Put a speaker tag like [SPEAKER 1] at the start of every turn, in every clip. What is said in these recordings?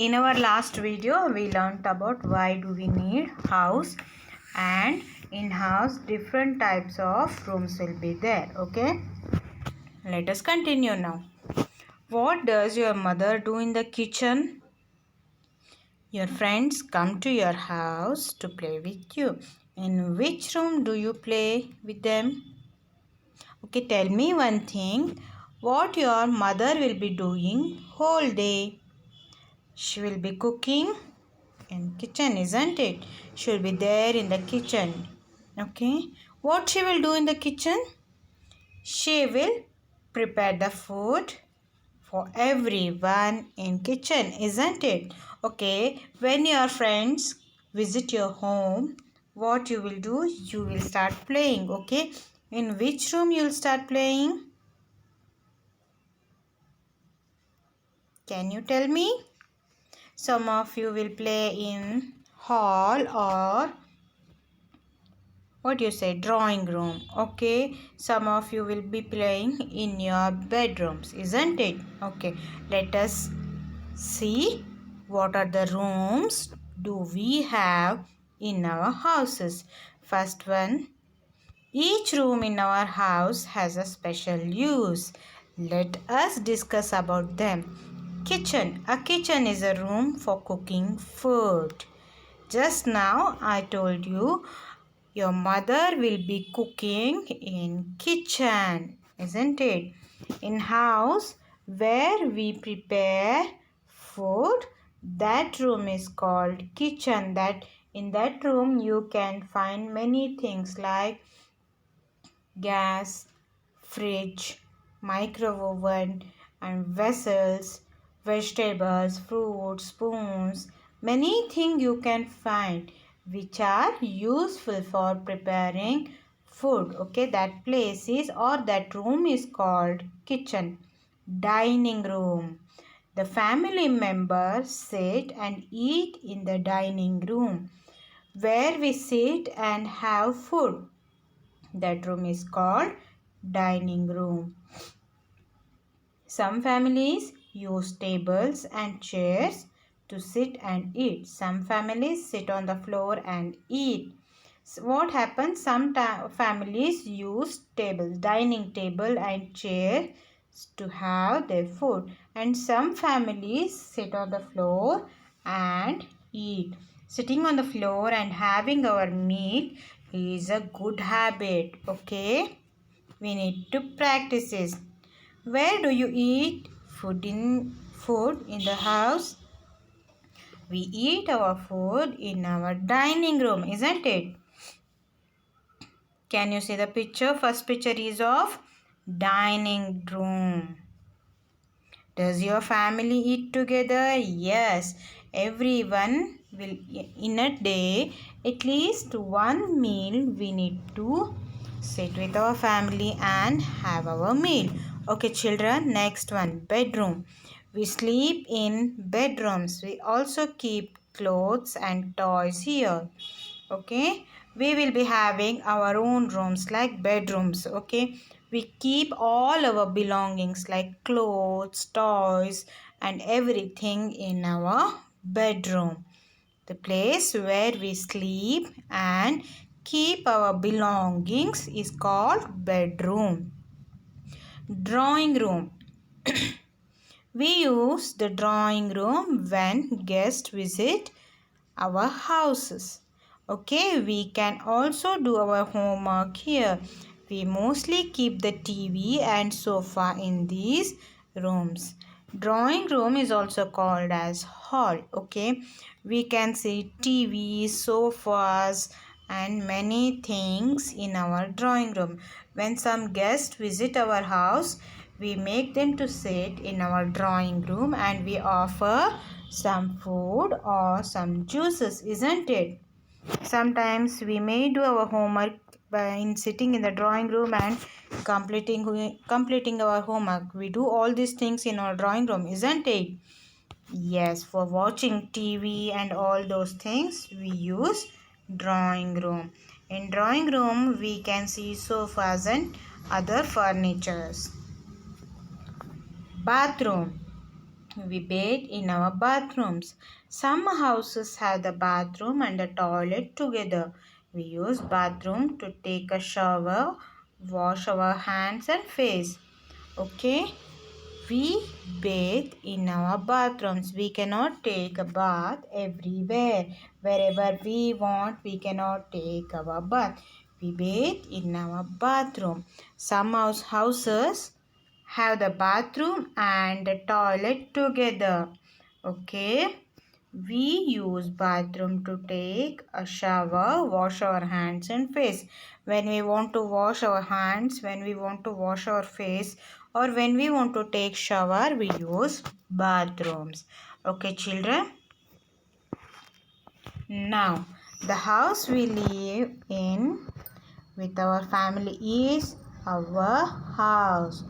[SPEAKER 1] In our last video we learnt about why do we need house, and in house different types of rooms will be there. Okay, let us continue now. What does your mother do in the kitchen? Your friends come to your house to play with you. In which room do you play with them? Okay, tell me one thing. What your mother will be doing whole day? She will be cooking in kitchen, isn't it? She will be there in the kitchen. Okay, what she will do in the kitchen? She will prepare the food for everyone in kitchen, isn't it? Okay, when your friends visit your home, what you will do? You will start playing. Okay, in which room you will start playing? Can you tell me? Some of you will play in hall, or what you say, drawing room. Okay, some of you will be playing in your bedrooms, isn't it? Okay, let us see what are the rooms do we have in our houses. First one, each room in our house has a special use. Let us discuss about them. Kitchen. A kitchen is a room for cooking food. Just now I told you your mother will be cooking in kitchen, isn't it? In house where we prepare food, that room is called kitchen. That in that room you can find many things like gas, fridge, microwave oven, and vessels, vegetables, fruits, spoons, many things you can find which are useful for preparing food. Okay, that place is, or that room is called kitchen. Dining room. The family members sit and eat in the dining room where we sit and have food. That room is called dining room. Some families use tables and chairs to sit and eat. Some families sit on the floor and eat. So what happens? Some families use tables, dining table and chair to have their food. And some families sit on the floor and eat. Sitting on the floor and having our meal is a good habit. Okay, we need to practice this. Where do you eat food in the house? We eat our food in our dining room, isn't it? Can you see the picture? First picture is of dining room. Does your family eat together? Yes. Everyone will, in a day, at least one meal we need to sit with our family and have our meal. Okay, children, next one, bedroom. We sleep in bedrooms. We also keep clothes and toys here. Okay, we will be having our own rooms like bedrooms. Okay, we keep all our belongings like clothes, toys, and everything in our bedroom, the place where we sleep and keep our belongings is called bedroom. Drawing room. We use the drawing room when guests visit our houses. Okay, we can also do our homework here. We mostly keep the TV and sofa in these rooms. Drawing room is also called as hall. Okay, we can see TV, sofas, and many things in our drawing room. When some guests visit our house, we make them to sit in our drawing room and we offer some food or some juices, isn't it? Sometimes we may do our homework by sitting in the drawing room and completing our homework. We do all these things in our drawing room, isn't it? Yes, for watching TV and all those things we use drawing room. In drawing room we can see sofas and other furnitures. Bathroom. We bathe in our bathrooms. Some houses have the bathroom and the toilet together. We use bathroom to take a shower, wash our hands and face. Okay? We bathe in our bathrooms. We cannot take a bath everywhere. Wherever we want, we cannot take our bath. We bathe in our bathroom. Some houses have the bathroom and the toilet together. Okay. We use bathroom to take a shower, wash our hands and face. When we want to wash our hands, when we want to wash our face, or when we want to take shower, we use bathrooms. Okay, children. Now, the house we live in with our family is our house.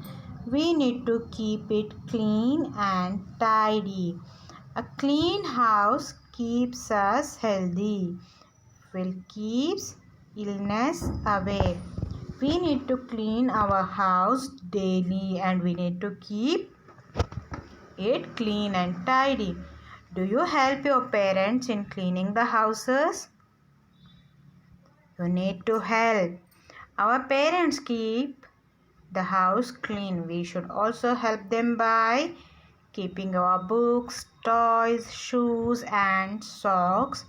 [SPEAKER 1] We need to keep it clean and tidy. A clean house keeps us healthy, will keeps illness away. We need to clean our house daily and we need to keep it clean and tidy. Do you help your parents in cleaning the houses? You need to help. Our parents keep the house clean. We should also help them by keeping our books, toys, shoes and socks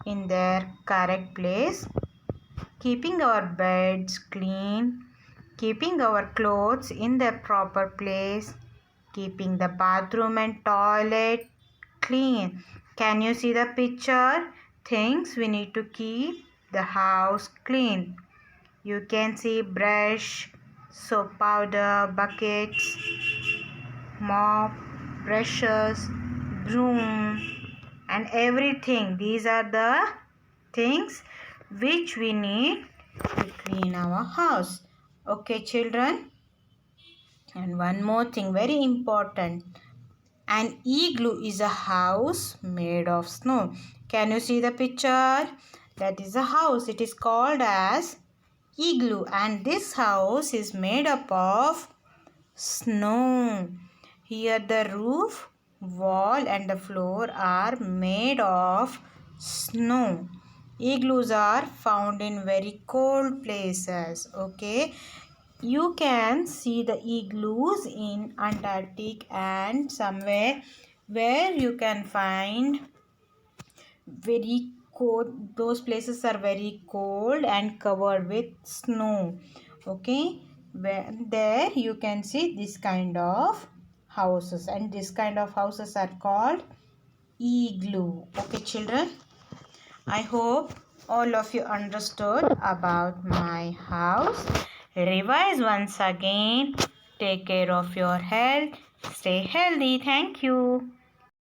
[SPEAKER 1] in their correct place, keeping our beds clean, keeping our clothes in their proper place, keeping the bathroom and toilet clean. Can you see the picture? Things we need to keep the house clean. You can see brush, soap powder, buckets, mop, brushes, broom and everything. These are the things which we need to clean our house. Okay, children. And one more thing, very important. An igloo is a house made of snow. Can you see the picture? That is a house. It is called as igloo. And this house is made up of snow. Here the roof, wall and the floor are made of snow. Igloos are found in very cold places. Okay. You can see the igloos in Antarctic and somewhere where you can find very cold. Those places are very cold and covered with snow. Okay. Where there you can see this kind of houses and this kind of houses are called igloo. Okay, children. I hope all of you understood about my house. Revise once again. Take care of your health. Stay healthy. Thank you.